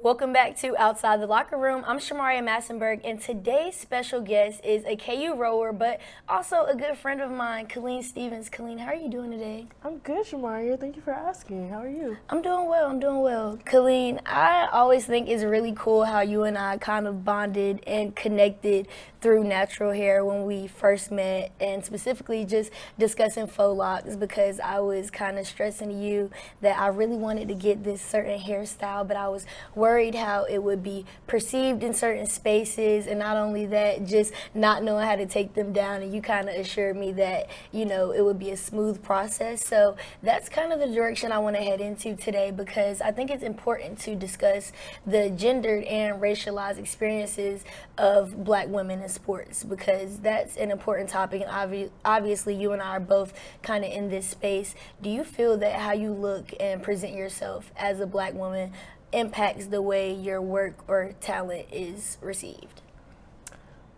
Welcome back to Outside the Locker Room. I'm Shamaria Massenberg, and today's special guest is a KU rower, but also a good friend of mine, Kellyne Stephens. Kellyne, how are you doing today? I'm good, Shamaria. Thank you for asking. How are you? I'm doing well. Kellyne, I always think it's really cool how you and I kind of bonded and connected through natural hair when we first met, and specifically just discussing faux locks, because I was kind of stressing to you that I really wanted to get this certain hairstyle, but I was worried how it would be perceived in certain spaces, and not only that, just not knowing how to take them down. And you kind of assured me that, it would be a smooth process. So that's kind of the direction I want to head into today, because I think it's important to discuss the gendered and racialized experiences of Black women in sports, because that's an important topic. And obviously, you and I are both kind of in this space. Do you feel that how you look and present yourself as a Black woman impacts the way your work or talent is received?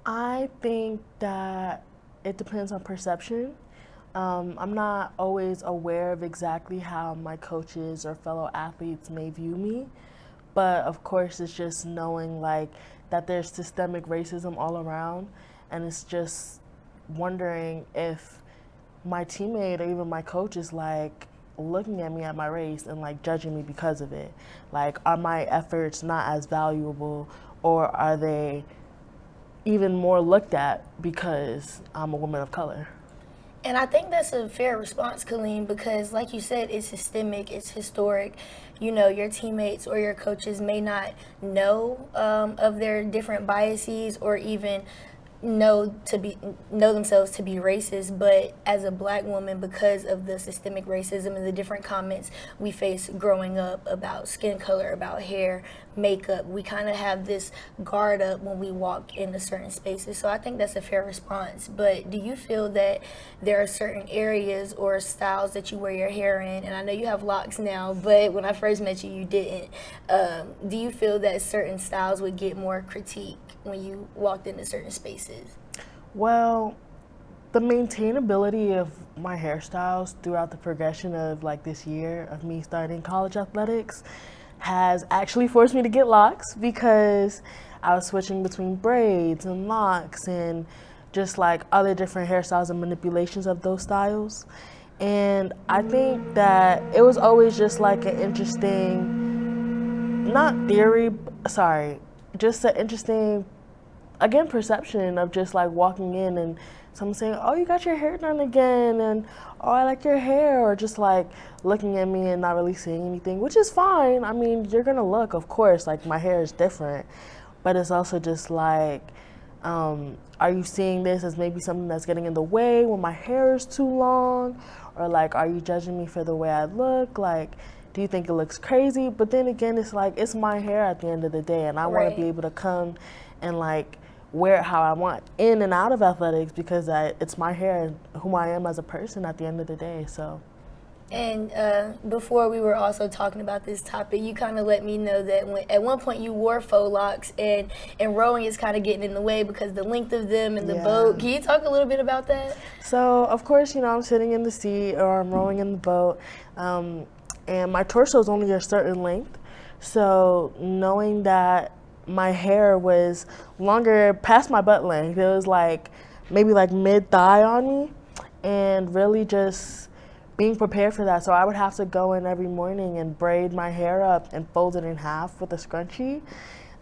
I think that it depends on perception. I'm not always aware of exactly how my coaches or fellow athletes may view me, but of course it's just knowing that there's systemic racism all around, and it's just wondering if my teammate or even my coach is looking at me at my race and judging me because of it. Are my efforts not as valuable, or are they even more looked at because I'm a woman of color? And I think that's a fair response, Kellyne, because like you said, it's systemic, it's historic. Your teammates or your coaches may not know of their different biases, or even know themselves to be racist, but as a Black woman, because of the systemic racism and the different comments we face growing up about skin color, about hair, makeup, we kind of have this guard up when we walk into certain spaces. So I think that's a fair response. But do you feel that there are certain areas or styles that you wear your hair in? And I know you have locks now, but when I first met you, you didn't. Do you feel that certain styles would get more critique when you walked into certain spaces? Well, the maintainability of my hairstyles throughout the progression of this year of me starting college athletics has actually forced me to get locks, because I was switching between braids and locks and just other different hairstyles and manipulations of those styles. And I think that it was always just an interesting, not theory, sorry, just an interesting, again, perception of just walking in and someone saying, "Oh, you got your hair done again," and "Oh, I like your hair," or just looking at me and not really saying anything, which is fine. I mean, you're gonna look, of course, my hair is different, but it's also just are you seeing this as maybe something that's getting in the way when my hair is too long? Or are you judging me for the way I look? Do you think it looks crazy? But then again, it's it's my hair at the end of the day, and I want to be able to come and wear it how I want in and out of athletics, because it's my hair and who I am as a person at the end of the day. So. And before we were also talking about this topic, you kind of let me know that at one point you wore faux locks, and rowing is kind of getting in the way because the length of them and the boat. Can you talk a little bit about that? So, of course, I'm sitting in the seat or I'm rowing in the boat, and my torso is only a certain length. So knowing that my hair was longer past my butt length, it was maybe mid-thigh on me, and really just being prepared for that. So I would have to go in every morning and braid my hair up and fold it in half with a scrunchie.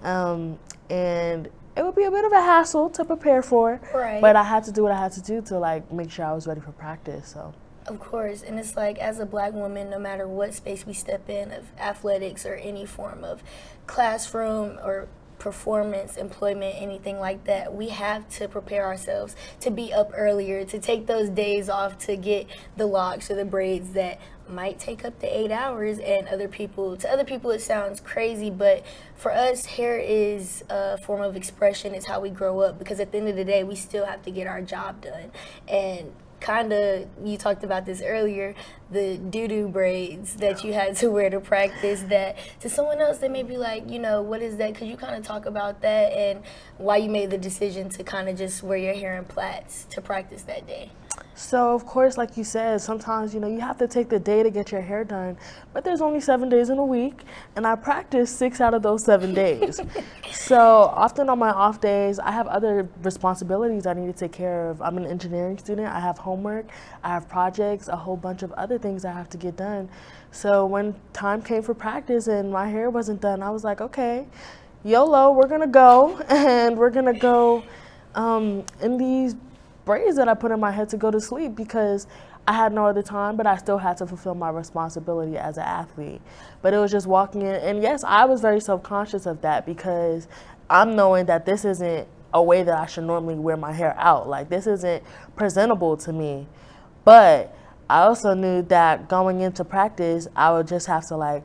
And it would be a bit of a hassle to prepare for, right. But I had to do what I had to do to make sure I was ready for practice. So. Of course, and it's as a Black woman, no matter what space we step in of athletics or any form of classroom or performance, employment, anything like that, we have to prepare ourselves to be up earlier, to take those days off to get the locks or the braids that might take up to 8 hours. And to other people it sounds crazy, but for us, hair is a form of expression. It's how we grow up, because at the end of the day, we still have to get our job done. And you talked about this earlier, the doo-doo braids that you had to wear to practice, that to someone else they may be what is that? Could you kind of talk about that and why you made the decision to kind of just wear your hair in plaits to practice that day? So, of course, like you said, sometimes, you have to take the day to get your hair done, but there's only 7 days in a week, and I practice 6 out of those 7 days. So, often on my off days, I have other responsibilities I need to take care of. I'm an engineering student, I have homework, I have projects, a whole bunch of other things I have to get done. So, when time came for practice and my hair wasn't done, I was like, okay, YOLO, we're gonna go, and we're gonna go in these braids that I put in my head to go to sleep because I had no other time, but I still had to fulfill my responsibility as an athlete. But it was just walking in, and yes, I was very self-conscious of that because I'm knowing that this isn't a way that I should normally wear my hair out. Like, this isn't presentable to me. But I also knew that going into practice, I would just have to like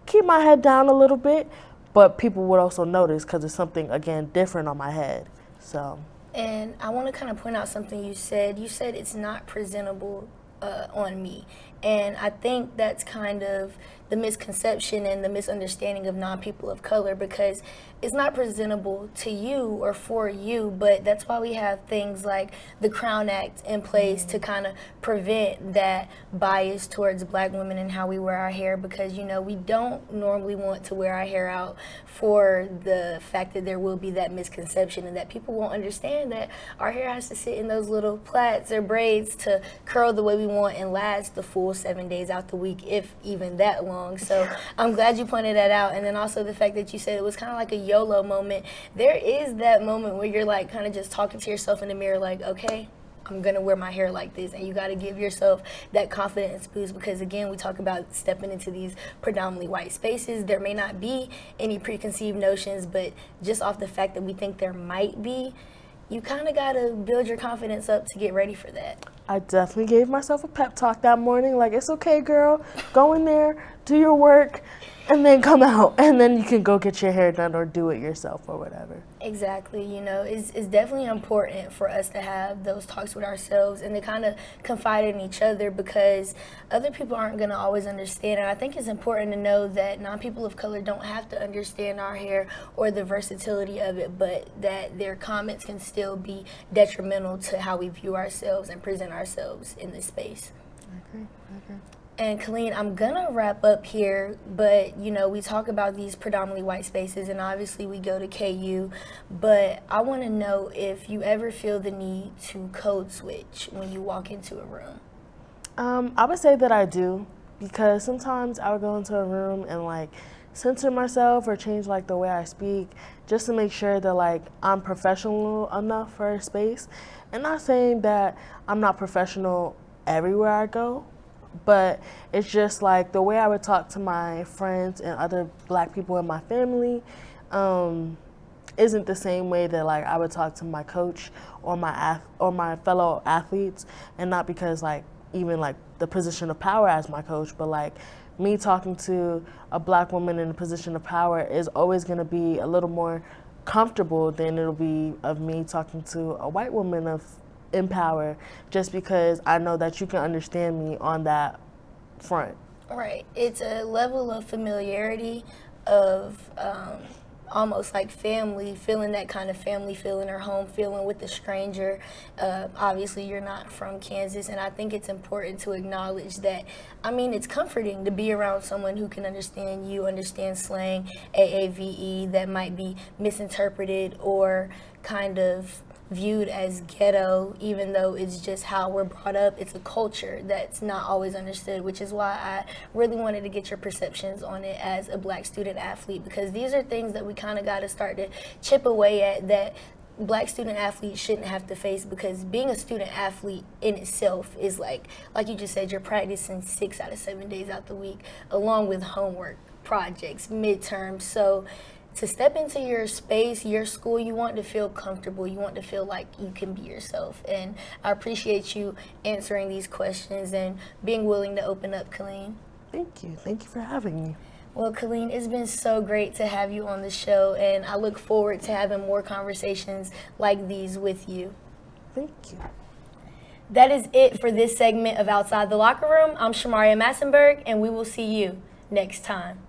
keep my head down a little bit, but people would also notice because it's something, again, different on my head. So. And I want to kind of point out something you said. You said it's not presentable on me. And I think that's kind of the misconception and the misunderstanding of non-people of color, because it's not presentable to you or for you, but that's why we have things like the Crown Act in place to kind of prevent that bias towards black women and how we wear our hair, because we don't normally want to wear our hair out for the fact that there will be that misconception and that people won't understand that our hair has to sit in those little plaits or braids to curl the way we want and last the full 7 days out the week, if even that long. So I'm glad you pointed that out. And then also the fact that you said it was kind of like a YOLO moment. There is that moment where you're like kind of just talking to yourself in the mirror like, okay, I'm going to wear my hair like this. And you got to give yourself that confidence boost because, again, we talk about stepping into these predominantly white spaces. There may not be any preconceived notions, but just off the fact that we think there might be, you kind of got to build your confidence up to get ready for that. I definitely gave myself a pep talk that morning, like, it's okay, girl, go in there, do your work, and then come out, and then you can go get your hair done or do it yourself or whatever. Exactly. It's definitely important for us to have those talks with ourselves and to kind of confide in each other, because other people aren't going to always understand. And I think it's important to know that non-people of color don't have to understand our hair or the versatility of it, but that their comments can still be detrimental to how we view ourselves and present ourselves in this space. I agree. And Kellyne, I'm gonna wrap up here, but we talk about these predominantly white spaces, and obviously we go to KU, but I want to know if you ever feel the need to code switch when you walk into a room. I would say that I do, because sometimes I would go into a room and like censor myself or change like the way I speak just to make sure that like I'm professional enough for a space. And not saying that I'm not professional everywhere I go, but it's just like the way I would talk to my friends and other black people in my family isn't the same way that like I would talk to my coach or my fellow athletes. And not because like even like the position of power as my coach, but like me talking to a black woman in a position of power is always going to be a little more comfortable than it'll be of me talking to a white woman in power, just because I know that you can understand me on that front. Right. It's a level of familiarity of almost like family, feeling that kind of family feeling or home feeling with the stranger. Obviously, you're not from Kansas, and I think it's important to acknowledge that. It's comforting to be around someone who can understand you, understand slang, AAVE, that might be misinterpreted or kind of viewed as ghetto, even though it's just how we're brought up. It's a culture that's not always understood, which is why I really wanted to get your perceptions on it as a black student athlete, because these are things that we kind of got to start to chip away at that black student athletes shouldn't have to face, because being a student athlete in itself is like you just said, you're practicing 6 out of 7 days out the week, along with homework, projects, midterms. So to step into your space, your school, you want to feel comfortable. You want to feel like you can be yourself. And I appreciate you answering these questions and being willing to open up, Kellyne. Thank you. Thank you for having me. Well, Kellyne, it's been so great to have you on the show, and I look forward to having more conversations like these with you. Thank you. That is it for this segment of Outside the Locker Room. I'm Shamaria Massenberg, and we will see you next time.